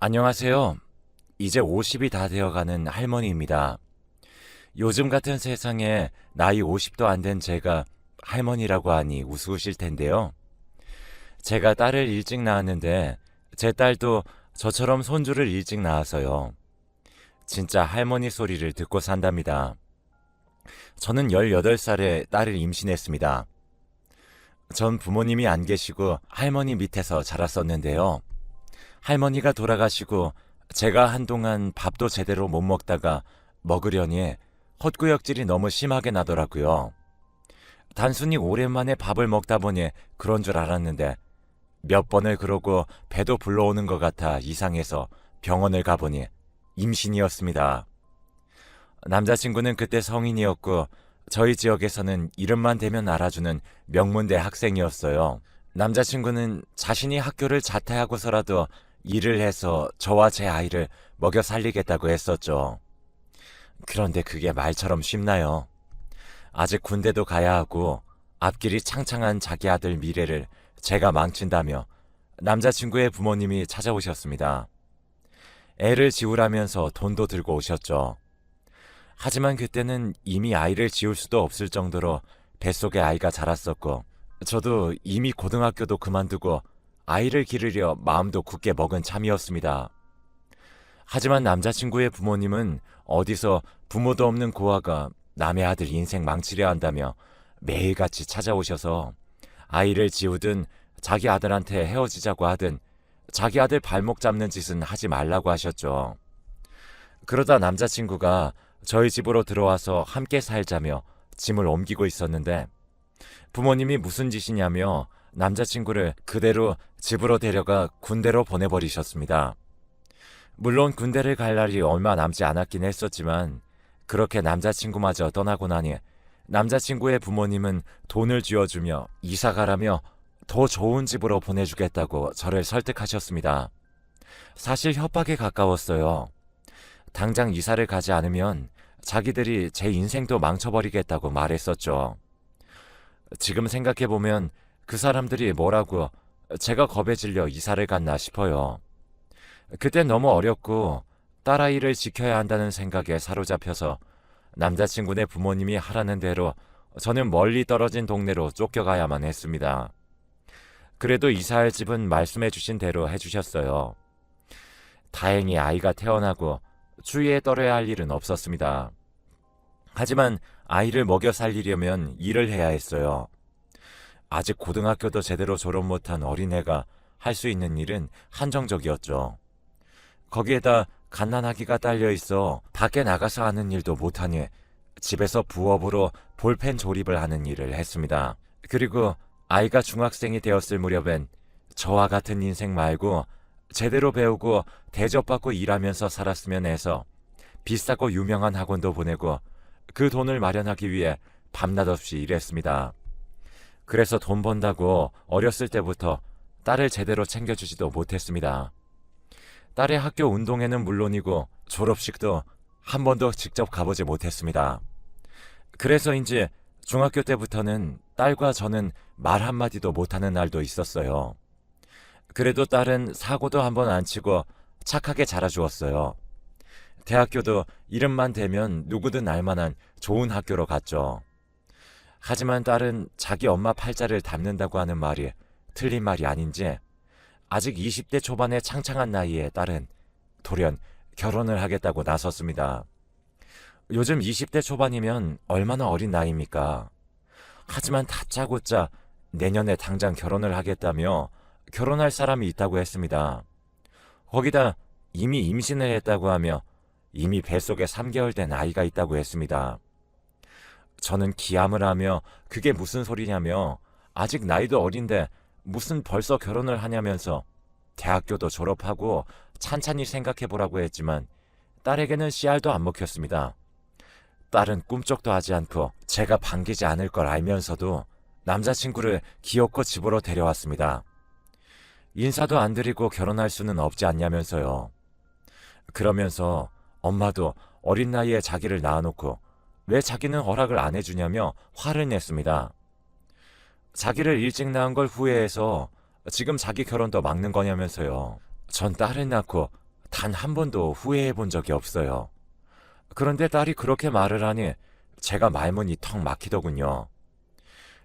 안녕하세요. 이제 50이 다 되어가는 할머니입니다. 요즘 같은 세상에 나이 50도 안 된 제가 할머니라고 하니 우스우실 텐데요. 제가 딸을 일찍 낳았는데 제 딸도 저처럼 손주를 일찍 낳아서요. 진짜 할머니 소리를 듣고 산답니다. 저는 18살에 딸을 임신했습니다. 전 부모님이 안 계시고 할머니 밑에서 자랐었는데요. 할머니가 돌아가시고 제가 한동안 밥도 제대로 못 먹다가 먹으려니 헛구역질이 너무 심하게 나더라고요. 단순히 오랜만에 밥을 먹다 보니 그런 줄 알았는데 몇 번을 그러고 배도 불러오는 것 같아 이상해서 병원을 가보니 임신이었습니다. 남자친구는 그때 성인이었고 저희 지역에서는 이름만 대면 알아주는 명문대 학생이었어요. 남자친구는 자신이 학교를 자퇴하고서라도 일을 해서 저와 제 아이를 먹여 살리겠다고 했었죠. 그런데 그게 말처럼 쉽나요? 아직 군대도 가야 하고 앞길이 창창한 자기 아들 미래를 제가 망친다며 남자친구의 부모님이 찾아오셨습니다. 애를 지우라면서 돈도 들고 오셨죠. 하지만 그때는 이미 아이를 지울 수도 없을 정도로 뱃속에 아이가 자랐었고 저도 이미 고등학교도 그만두고 아이를 기르려 마음도 굳게 먹은 참이었습니다. 하지만 남자친구의 부모님은 어디서 부모도 없는 고아가 남의 아들 인생 망치려 한다며 매일같이 찾아오셔서 아이를 지우든 자기 아들한테 헤어지자고 하든 자기 아들 발목 잡는 짓은 하지 말라고 하셨죠. 그러다 남자친구가 저희 집으로 들어와서 함께 살자며 짐을 옮기고 있었는데 부모님이 무슨 짓이냐며 남자친구를 그대로 집으로 데려가 군대로 보내버리셨습니다. 물론 군대를 갈 날이 얼마 남지 않았긴 했었지만 그렇게 남자친구마저 떠나고 나니 남자친구의 부모님은 돈을 쥐어주며 이사가라며 더 좋은 집으로 보내주겠다고 저를 설득하셨습니다. 사실 협박에 가까웠어요. 당장 이사를 가지 않으면 자기들이 제 인생도 망쳐버리겠다고 말했었죠. 지금 생각해보면 그 사람들이 뭐라고 제가 겁에 질려 이사를 갔나 싶어요. 그땐 너무 어렸고 딸아이를 지켜야 한다는 생각에 사로잡혀서 남자친구네 부모님이 하라는 대로 저는 멀리 떨어진 동네로 쫓겨가야만 했습니다. 그래도 이사할 집은 말씀해 주신 대로 해주셨어요. 다행히 아이가 태어나고 추위에 떨어야 할 일은 없었습니다. 하지만 아이를 먹여 살리려면 일을 해야 했어요. 아직 고등학교도 제대로 졸업 못한 어린애가 할 수 있는 일은 한정적이었죠. 거기에다 갓난아기가 딸려 있어 밖에 나가서 하는 일도 못하니 집에서 부업으로 볼펜 조립을 하는 일을 했습니다. 그리고 아이가 중학생이 되었을 무렵엔 저와 같은 인생 말고 제대로 배우고 대접받고 일하면서 살았으면 해서 비싸고 유명한 학원도 보내고 그 돈을 마련하기 위해 밤낮 없이 일했습니다. 그래서 돈 번다고 어렸을 때부터 딸을 제대로 챙겨주지도 못했습니다. 딸의 학교 운동회는 물론이고 졸업식도 한 번도 직접 가보지 못했습니다. 그래서인지 중학교 때부터는 딸과 저는 말 한마디도 못하는 날도 있었어요. 그래도 딸은 사고도 한 번 안 치고 착하게 자라주었어요. 대학교도 이름만 대면 누구든 알만한 좋은 학교로 갔죠. 하지만 딸은 자기 엄마 팔자를 닮는다고 하는 말이 틀린 말이 아닌지 아직 20대 초반의 창창한 나이에 딸은 돌연 결혼을 하겠다고 나섰습니다. 요즘 20대 초반이면 얼마나 어린 나이입니까? 하지만 다짜고짜 내년에 당장 결혼을 하겠다며 결혼할 사람이 있다고 했습니다. 거기다 이미 임신을 했다고 하며 이미 뱃속에 3개월 된 아이가 있다고 했습니다. 저는 기함을 하며 그게 무슨 소리냐며 아직 나이도 어린데 무슨 벌써 결혼을 하냐면서 대학교도 졸업하고 찬찬히 생각해보라고 했지만 딸에게는 씨알도 안 먹혔습니다. 딸은 꿈쩍도 하지 않고 제가 반기지 않을 걸 알면서도 남자친구를 기어코 집으로 데려왔습니다. 인사도 안 드리고 결혼할 수는 없지 않냐면서요. 그러면서 엄마도 어린 나이에 자기를 낳아놓고 왜 자기는 허락을 안 해주냐며 화를 냈습니다. 자기를 일찍 낳은 걸 후회해서 지금 자기 결혼도 막는 거냐면서요. 전 딸을 낳고 단 한 번도 후회해 본 적이 없어요. 그런데 딸이 그렇게 말을 하니 제가 말문이 턱 막히더군요.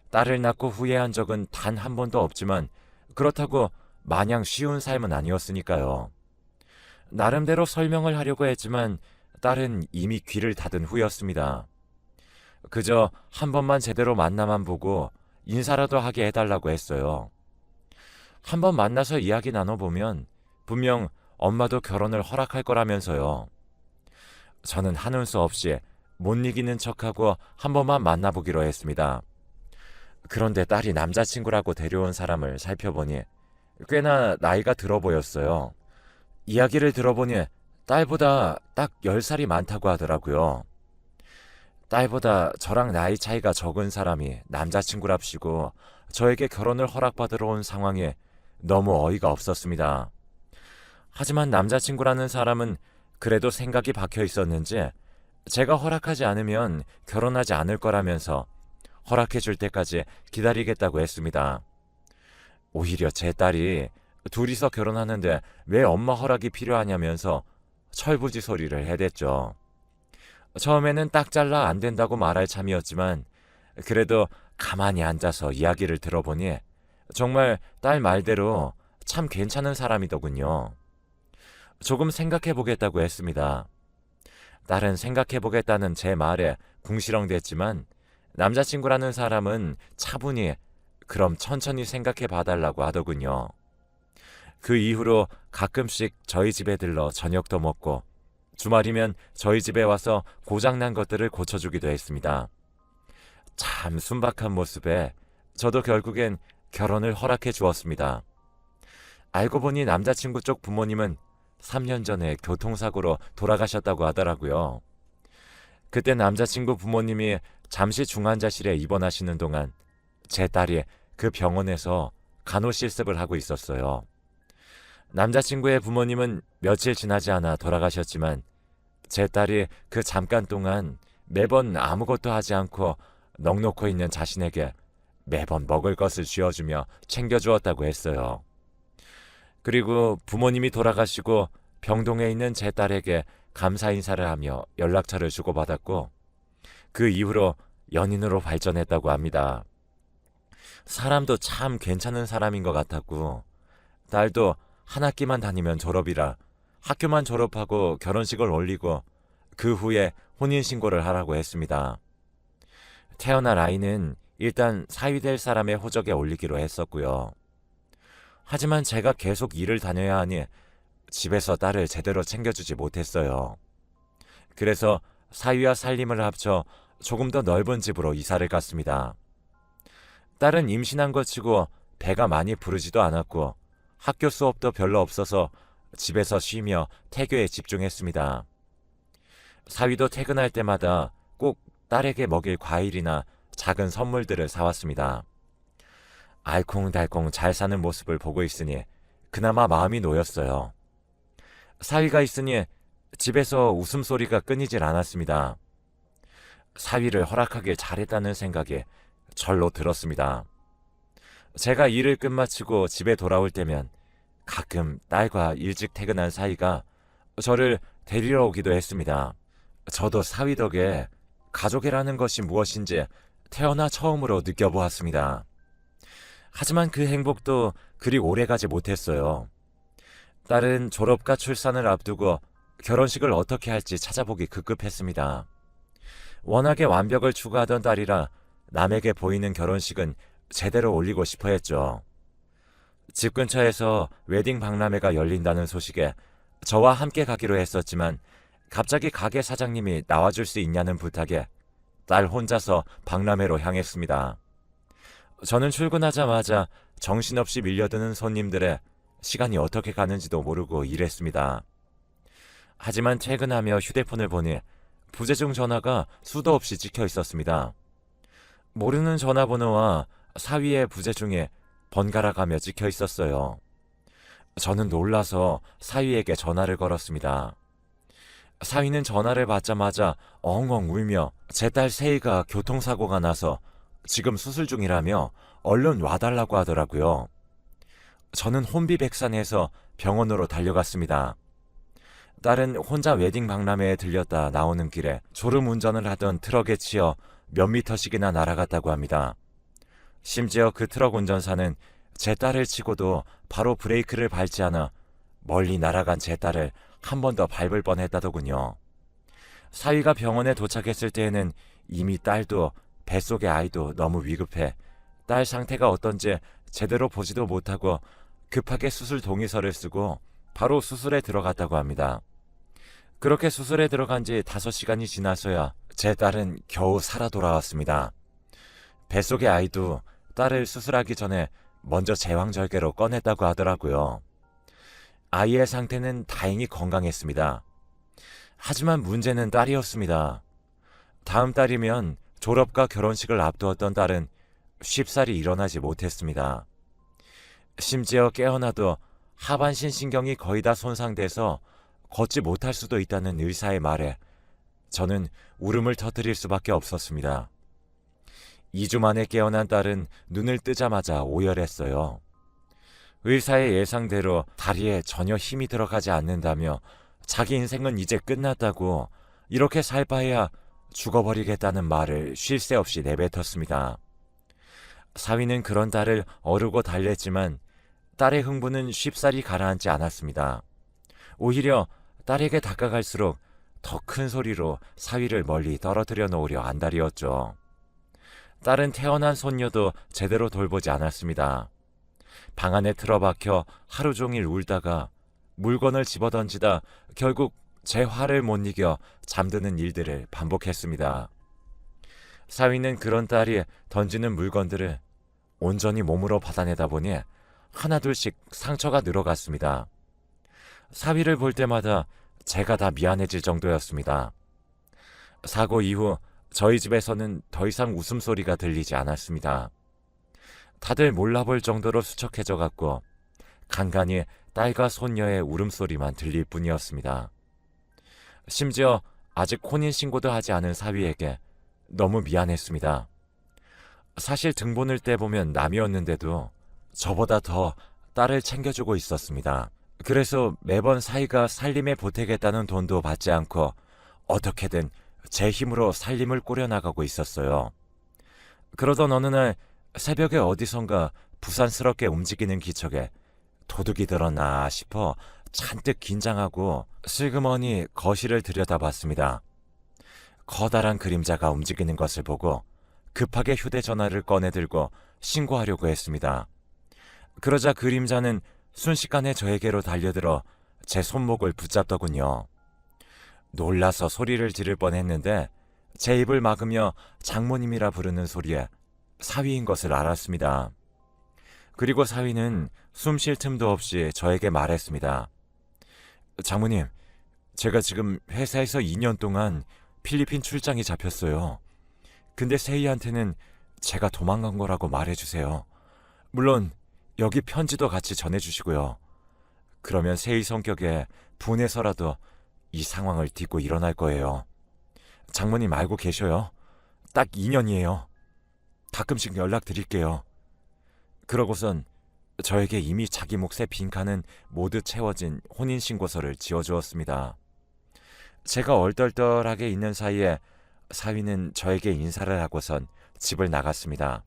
딸을 낳고 후회한 적은 단 한 번도 없지만 그렇다고 마냥 쉬운 삶은 아니었으니까요. 나름대로 설명을 하려고 했지만 딸은 이미 귀를 닫은 후였습니다. 그저 한 번만 제대로 만나만 보고 인사라도 하게 해달라고 했어요. 한 번 만나서 이야기 나눠보면 분명 엄마도 결혼을 허락할 거라면서요. 저는 하는 수 없이 못 이기는 척하고 한 번만 만나보기로 했습니다. 그런데 딸이 남자친구라고 데려온 사람을 살펴보니 꽤나 나이가 들어 보였어요. 이야기를 들어보니 딸보다 딱 10살이 많다고 하더라고요. 딸보다 저랑 나이 차이가 적은 사람이 남자친구랍시고 저에게 결혼을 허락받으러 온 상황에 너무 어이가 없었습니다. 하지만 남자친구라는 사람은 그래도 생각이 박혀 있었는지 제가 허락하지 않으면 결혼하지 않을 거라면서 허락해 줄 때까지 기다리겠다고 했습니다. 오히려 제 딸이 둘이서 결혼하는데 왜 엄마 허락이 필요하냐면서 철부지 소리를 해댔죠. 처음에는 딱 잘라 안 된다고 말할 참이었지만 그래도 가만히 앉아서 이야기를 들어보니 정말 딸 말대로 참 괜찮은 사람이더군요. 조금 생각해 보겠다고 했습니다. 딸은 생각해 보겠다는 제 말에 궁시렁댔지만 남자친구라는 사람은 차분히 그럼 천천히 생각해 봐달라고 하더군요. 그 이후로 가끔씩 저희 집에 들러 저녁도 먹고 주말이면 저희 집에 와서 고장난 것들을 고쳐주기도 했습니다. 참 순박한 모습에 저도 결국엔 결혼을 허락해 주었습니다. 알고 보니 남자친구 쪽 부모님은 3년 전에 교통사고로 돌아가셨다고 하더라고요. 그때 남자친구 부모님이 잠시 중환자실에 입원하시는 동안 제 딸이 그 병원에서 간호 실습을 하고 있었어요. 남자친구의 부모님은 며칠 지나지 않아 돌아가셨지만 제 딸이 그 잠깐 동안 매번 아무것도 하지 않고 넋놓고 있는 자신에게 매번 먹을 것을 쥐어주며 챙겨주었다고 했어요. 그리고 부모님이 돌아가시고 병동에 있는 제 딸에게 감사 인사를 하며 연락처를 주고받았고 그 이후로 연인으로 발전했다고 합니다. 사람도 참 괜찮은 사람인 것 같았고 딸도 한 학기만 다니면 졸업이라 학교만 졸업하고 결혼식을 올리고 그 후에 혼인신고를 하라고 했습니다. 태어날 아이는 일단 사위될 사람의 호적에 올리기로 했었고요. 하지만 제가 계속 일을 다녀야 하니 집에서 딸을 제대로 챙겨주지 못했어요. 그래서 사위와 살림을 합쳐 조금 더 넓은 집으로 이사를 갔습니다. 딸은 임신한 것 치고 배가 많이 부르지도 않았고 학교 수업도 별로 없어서 집에서 쉬며 태교에 집중했습니다. 사위도 퇴근할 때마다 꼭 딸에게 먹일 과일이나 작은 선물들을 사왔습니다. 알콩달콩 잘 사는 모습을 보고 있으니 그나마 마음이 놓였어요. 사위가 있으니 집에서 웃음소리가 끊이질 않았습니다. 사위를 허락하길 잘했다는 생각이 절로 들었습니다. 제가 일을 끝마치고 집에 돌아올 때면 가끔 딸과 일찍 퇴근한 사위가 저를 데리러 오기도 했습니다. 저도 사위 덕에 가족이라는 것이 무엇인지 태어나 처음으로 느껴보았습니다. 하지만 그 행복도 그리 오래가지 못했어요. 딸은 졸업과 출산을 앞두고 결혼식을 어떻게 할지 찾아보기 급급했습니다. 워낙에 완벽을 추구하던 딸이라 남에게 보이는 결혼식은 제대로 올리고 싶어 했죠. 집 근처에서 웨딩 박람회가 열린다는 소식에 저와 함께 가기로 했었지만 갑자기 가게 사장님이 나와줄 수 있냐는 부탁에 딸 혼자서 박람회로 향했습니다. 저는 출근하자마자 정신없이 밀려드는 손님들의 시간이 어떻게 가는지도 모르고 일했습니다. 하지만 퇴근하며 휴대폰을 보니 부재중 전화가 수도 없이 찍혀 있었습니다. 모르는 전화번호와 사위의 부재중에 번갈아가며 찍혀 있었어요. 저는 놀라서 사위에게 전화를 걸었습니다. 사위는 전화를 받자마자 엉엉 울며 제 딸 세희가 교통사고가 나서 지금 수술 중이라며 얼른 와달라고 하더라고요. 저는 혼비백산해서 병원으로 달려갔습니다. 딸은 혼자 웨딩 박람회에 들렸다 나오는 길에 졸음 운전을 하던 트럭에 치여 몇 미터씩이나 날아갔다고 합니다. 심지어 그 트럭 운전사는 제 딸을 치고도 바로 브레이크를 밟지 않아 멀리 날아간 제 딸을 한 번 더 밟을 뻔했다더군요. 사위가 병원에 도착했을 때에는 이미 딸도 뱃속의 아이도 너무 위급해 딸 상태가 어떤지 제대로 보지도 못하고 급하게 수술 동의서를 쓰고 바로 수술에 들어갔다고 합니다. 그렇게 수술에 들어간 지 5시간이 지나서야 제 딸은 겨우 살아 돌아왔습니다. 뱃속의 아이도 딸을 수술하기 전에 먼저 제왕절개로 꺼냈다고 하더라고요. 아이의 상태는 다행히 건강했습니다. 하지만 문제는 딸이었습니다. 다음 달이면 졸업과 결혼식을 앞두었던 딸은 쉽사리 일어나지 못했습니다. 심지어 깨어나도 하반신 신경이 거의 다 손상돼서 걷지 못할 수도 있다는 의사의 말에 저는 울음을 터뜨릴 수밖에 없었습니다. 2주 만에 깨어난 딸은 눈을 뜨자마자 오열했어요. 의사의 예상대로 다리에 전혀 힘이 들어가지 않는다며 자기 인생은 이제 끝났다고 이렇게 살 바에야 죽어버리겠다는 말을 쉴 새 없이 내뱉었습니다. 사위는 그런 딸을 어르고 달랬지만 딸의 흥분은 쉽사리 가라앉지 않았습니다. 오히려 딸에게 다가갈수록 더 큰 소리로 사위를 멀리 떨어뜨려 놓으려 안달이었죠. 딸은 태어난 손녀도 제대로 돌보지 않았습니다. 방 안에 틀어박혀 하루 종일 울다가 물건을 집어던지다 결국 제 화를 못 이겨 잠드는 일들을 반복했습니다. 사위는 그런 딸이 던지는 물건들을 온전히 몸으로 받아내다 보니 하나둘씩 상처가 늘어갔습니다. 사위를 볼 때마다 제가 다 미안해질 정도였습니다. 사고 이후 저희 집에서는 더 이상 웃음소리가 들리지 않았습니다. 다들 몰라볼 정도로 수척해져 갔고 간간히 딸과 손녀의 울음소리만 들릴 뿐이었습니다. 심지어 아직 혼인신고도 하지 않은 사위에게 너무 미안했습니다. 사실 등본을 떼보면 남이었는데도 저보다 더 딸을 챙겨주고 있었습니다. 그래서 매번 사위가 살림에 보태겠다는 돈도 받지 않고 어떻게든 제 힘으로 살림을 꾸려나가고 있었어요. 그러던 어느 날 새벽에 어디선가 부산스럽게 움직이는 기척에 도둑이 들었나 싶어 잔뜩 긴장하고 슬그머니 거실을 들여다봤습니다. 커다란 그림자가 움직이는 것을 보고 급하게 휴대전화를 꺼내들고 신고하려고 했습니다. 그러자 그림자는 순식간에 저에게로 달려들어 제 손목을 붙잡더군요. 놀라서 소리를 지를 뻔했는데 제 입을 막으며 장모님이라 부르는 소리에 사위인 것을 알았습니다. 그리고 사위는 숨 쉴 틈도 없이 저에게 말했습니다. 장모님, 제가 지금 회사에서 2년 동안 필리핀 출장이 잡혔어요. 근데 세희한테는 제가 도망간 거라고 말해주세요. 물론 여기 편지도 같이 전해주시고요. 그러면 세희 성격에 분해서라도 이 상황을 딛고 일어날 거예요. 장모님 알고 계셔요? 딱 2년이에요. 가끔씩 연락드릴게요. 그러고선 저에게 이미 자기 몫의 빈칸은 모두 채워진 혼인신고서를 지어주었습니다. 제가 얼떨떨하게 있는 사이에 사위는 저에게 인사를 하고선 집을 나갔습니다.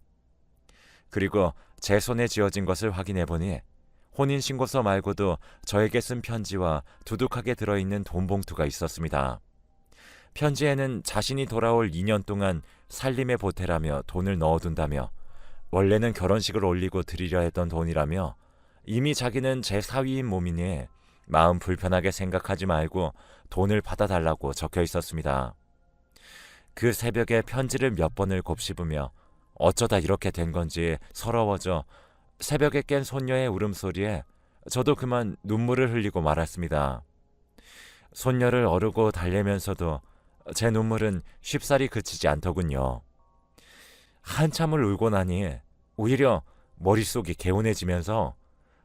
그리고 제 손에 쥐어진 것을 확인해보니 혼인신고서 말고도 저에게 쓴 편지와 두둑하게 들어있는 돈 봉투가 있었습니다. 편지에는 자신이 돌아올 2년 동안 살림에 보태라며 돈을 넣어둔다며 원래는 결혼식을 올리고 드리려 했던 돈이라며 이미 자기는 제 사위인 몸이니 마음 불편하게 생각하지 말고 돈을 받아달라고 적혀 있었습니다. 그 새벽에 편지를 몇 번을 곱씹으며 어쩌다 이렇게 된 건지 서러워져 새벽에 깬 손녀의 울음소리에 저도 그만 눈물을 흘리고 말았습니다. 손녀를 어르고 달래면서도 제 눈물은 쉽사리 그치지 않더군요. 한참을 울고 나니 오히려 머릿속이 개운해지면서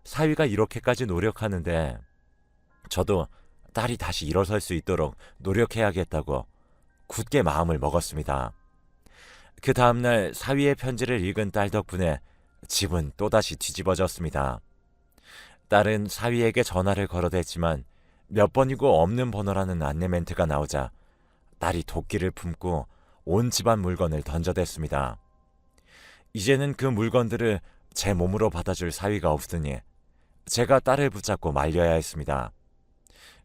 사위가 이렇게까지 노력하는데 저도 딸이 다시 일어설 수 있도록 노력해야겠다고 굳게 마음을 먹었습니다. 그 다음날 사위의 편지를 읽은 딸 덕분에 집은 또다시 뒤집어졌습니다. 딸은 사위에게 전화를 걸어댔지만 몇 번이고 없는 번호라는 안내 멘트가 나오자 딸이 도끼를 품고 온 집안 물건을 던져댔습니다. 이제는 그 물건들을 제 몸으로 받아줄 사위가 없으니 제가 딸을 붙잡고 말려야 했습니다.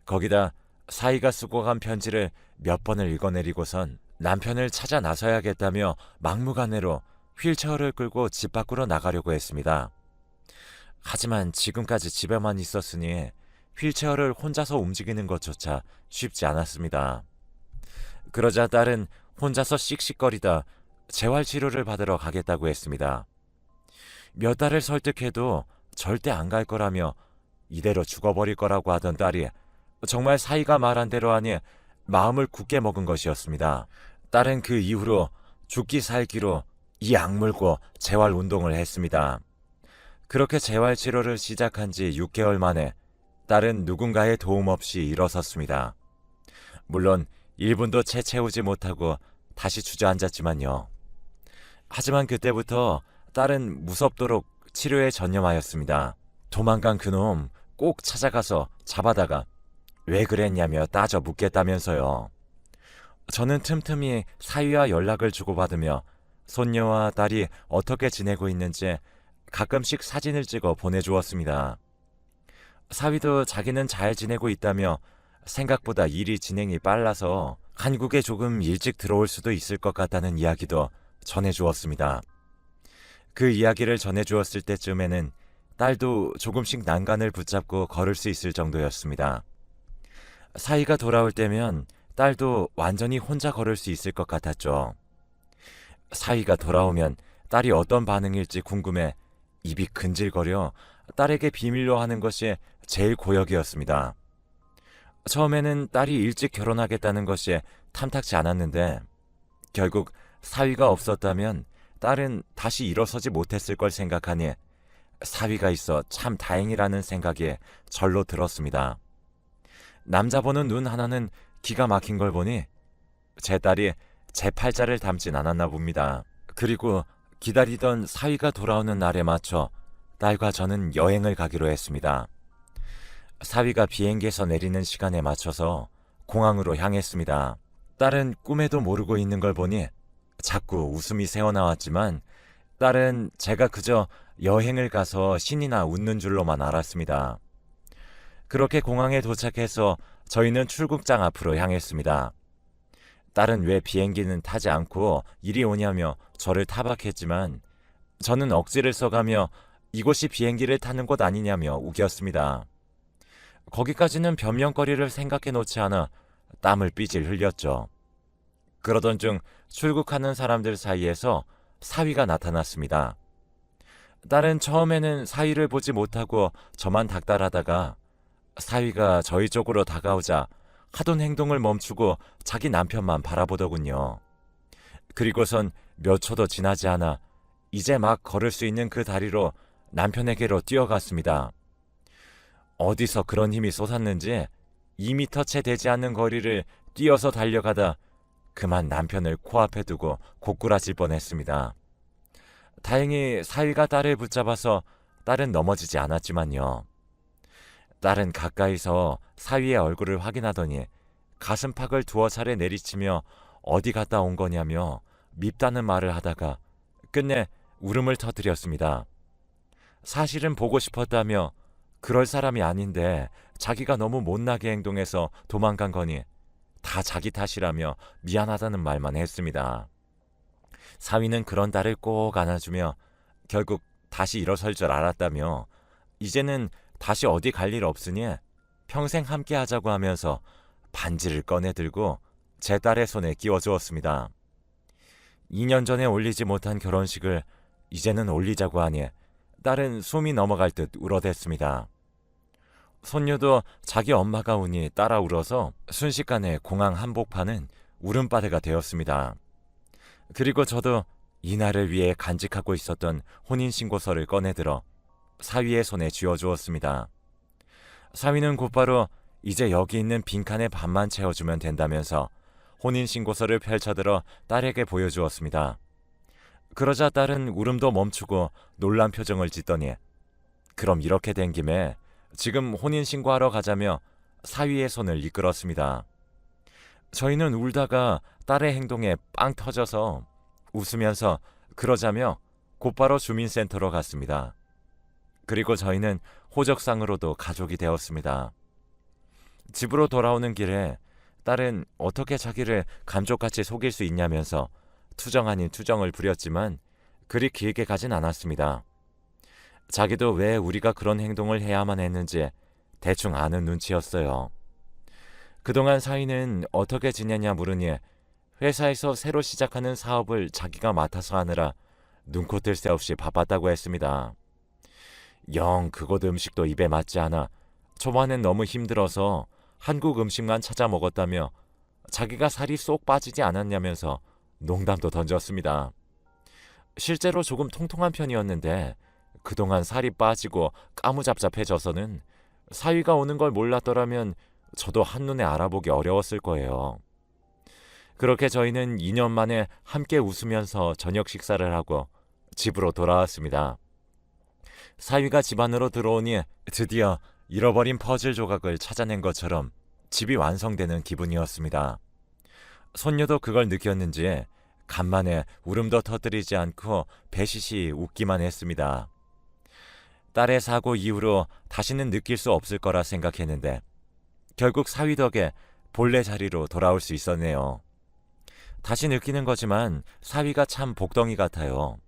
거기다 사위가 쓰고 간 편지를 몇 번을 읽어내리고선 남편을 찾아 나서야겠다며 막무가내로 휠체어를 끌고 집 밖으로 나가려고 했습니다. 하지만 지금까지 집에만 있었으니 휠체어를 혼자서 움직이는 것조차 쉽지 않았습니다. 그러자 딸은 혼자서 씩씩거리다 재활치료를 받으러 가겠다고 했습니다. 몇 달을 설득해도 절대 안 갈 거라며 이대로 죽어버릴 거라고 하던 딸이 정말 사위가 말한 대로 하니 마음을 굳게 먹은 것이었습니다. 딸은 그 이후로 죽기 살기로 이 악물고 재활운동을 했습니다. 그렇게 재활치료를 시작한 지 6개월 만에 딸은 누군가의 도움 없이 일어섰습니다. 물론 1분도 채 채우지 못하고 다시 주저앉았지만요. 하지만 그때부터 딸은 무섭도록 치료에 전념하였습니다. 도망간 그놈 꼭 찾아가서 잡아다가 왜 그랬냐며 따져 묻겠다면서요. 저는 틈틈이 사위와 연락을 주고받으며 손녀와 딸이 어떻게 지내고 있는지 가끔씩 사진을 찍어 보내주었습니다. 사위도 자기는 잘 지내고 있다며 생각보다 일이 진행이 빨라서 한국에 조금 일찍 들어올 수도 있을 것 같다는 이야기도 전해주었습니다. 그 이야기를 전해주었을 때쯤에는 딸도 조금씩 난간을 붙잡고 걸을 수 있을 정도였습니다. 사위가 돌아올 때면 딸도 완전히 혼자 걸을 수 있을 것 같았죠. 사위가 돌아오면 딸이 어떤 반응일지 궁금해 입이 근질거려 딸에게 비밀로 하는 것이 제일 고역이었습니다. 처음에는 딸이 일찍 결혼하겠다는 것이 탐탁지 않았는데 결국 사위가 없었다면 딸은 다시 일어서지 못했을 걸 생각하니 사위가 있어 참 다행이라는 생각이 절로 들었습니다. 남자 보는 눈 하나는 기가 막힌 걸 보니 제 딸이 제 팔자를 닮진 않았나 봅니다. 그리고 기다리던 사위가 돌아오는 날에 맞춰 딸과 저는 여행을 가기로 했습니다. 사위가 비행기에서 내리는 시간에 맞춰서 공항으로 향했습니다. 딸은 꿈에도 모르고 있는 걸 보니 자꾸 웃음이 새어나왔지만 딸은 제가 그저 여행을 가서 신이나 웃는 줄로만 알았습니다. 그렇게 공항에 도착해서 저희는 출국장 앞으로 향했습니다. 딸은 왜 비행기는 타지 않고 이리 오냐며 저를 타박했지만 저는 억지를 써가며 이곳이 비행기를 타는 곳 아니냐며 우겼습니다. 거기까지는 변명거리를 생각해 놓지 않아 땀을 삐질 흘렸죠. 그러던 중 출국하는 사람들 사이에서 사위가 나타났습니다. 딸은 처음에는 사위를 보지 못하고 저만 닥달하다가 사위가 저희 쪽으로 다가오자 하던 행동을 멈추고 자기 남편만 바라보더군요. 그리고선 몇 초도 지나지 않아 이제 막 걸을 수 있는 그 다리로 남편에게로 뛰어갔습니다. 어디서 그런 힘이 솟았는지 2미터 채 되지 않는 거리를 뛰어서 달려가다 그만 남편을 코앞에 두고 고꾸라질 뻔했습니다. 다행히 사위가 딸을 붙잡아서 딸은 넘어지지 않았지만요. 딸은 가까이서 사위의 얼굴을 확인하더니 가슴팍을 두어 차례 내리치며 어디 갔다 온 거냐며 밉다는 말을 하다가 끝내 울음을 터뜨렸습니다. 사실은 보고 싶었다며 그럴 사람이 아닌데 자기가 너무 못나게 행동해서 도망간 거니 다 자기 탓이라며 미안하다는 말만 했습니다. 사위는 그런 딸을 꼭 안아주며 결국 다시 일어설 줄 알았다며 이제는 다시 어디 갈 일 없으니 평생 함께 하자고 하면서 반지를 꺼내 들고 제 딸의 손에 끼워주었습니다. 2년 전에 올리지 못한 결혼식을 이제는 올리자고 하니 딸은 숨이 넘어갈 듯 울어댔습니다. 손녀도 자기 엄마가 우니 따라 울어서 순식간에 공항 한복판은 울음바다가 되었습니다. 그리고 저도 이날을 위해 간직하고 있었던 혼인신고서를 꺼내들어 사위의 손에 쥐어주었습니다. 사위는 곧바로 이제 여기 있는 빈칸에 반만 채워주면 된다면서 혼인신고서를 펼쳐들어 딸에게 보여주었습니다. 그러자 딸은 울음도 멈추고 놀란 표정을 짓더니 그럼 이렇게 된 김에 지금 혼인신고하러 가자며 사위의 손을 이끌었습니다. 저희는 울다가 딸의 행동에 빵 터져서 웃으면서 그러자며 곧바로 주민센터로 갔습니다. 그리고 저희는 호적상으로도 가족이 되었습니다. 집으로 돌아오는 길에 딸은 어떻게 자기를 감쪽같이 속일 수 있냐면서 투정 아닌 투정을 부렸지만 그리 길게 가진 않았습니다. 자기도 왜 우리가 그런 행동을 해야만 했는지 대충 아는 눈치였어요. 그동안 사위는 어떻게 지내냐 물으니 회사에서 새로 시작하는 사업을 자기가 맡아서 하느라 눈코 뜰 새 없이 바빴다고 했습니다. 영 그곳 음식도 입에 맞지 않아 초반엔 너무 힘들어서 한국 음식만 찾아 먹었다며 자기가 살이 쏙 빠지지 않았냐면서 농담도 던졌습니다. 실제로 조금 통통한 편이었는데 그동안 살이 빠지고 까무잡잡해져서는 사위가 오는 걸 몰랐더라면 저도 한눈에 알아보기 어려웠을 거예요. 그렇게 저희는 2년 만에 함께 웃으면서 저녁 식사를 하고 집으로 돌아왔습니다. 사위가 집 안으로 들어오니 드디어 잃어버린 퍼즐 조각을 찾아낸 것처럼 집이 완성되는 기분이었습니다. 손녀도 그걸 느꼈는지 간만에 울음도 터뜨리지 않고 배시시 웃기만 했습니다. 딸의 사고 이후로 다시는 느낄 수 없을 거라 생각했는데 결국 사위 덕에 본래 자리로 돌아올 수 있었네요. 다시 느끼는 거지만 사위가 참 복덩이 같아요.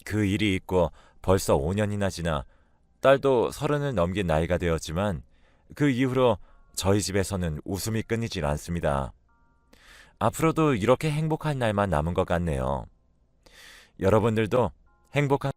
그 일이 있고 벌써 5년이나 지나 딸도 30을 넘긴 나이가 되었지만 그 이후로 저희 집에서는 웃음이 끊이질 않습니다. 앞으로도 이렇게 행복한 날만 남은 것 같네요. 여러분들도 행복한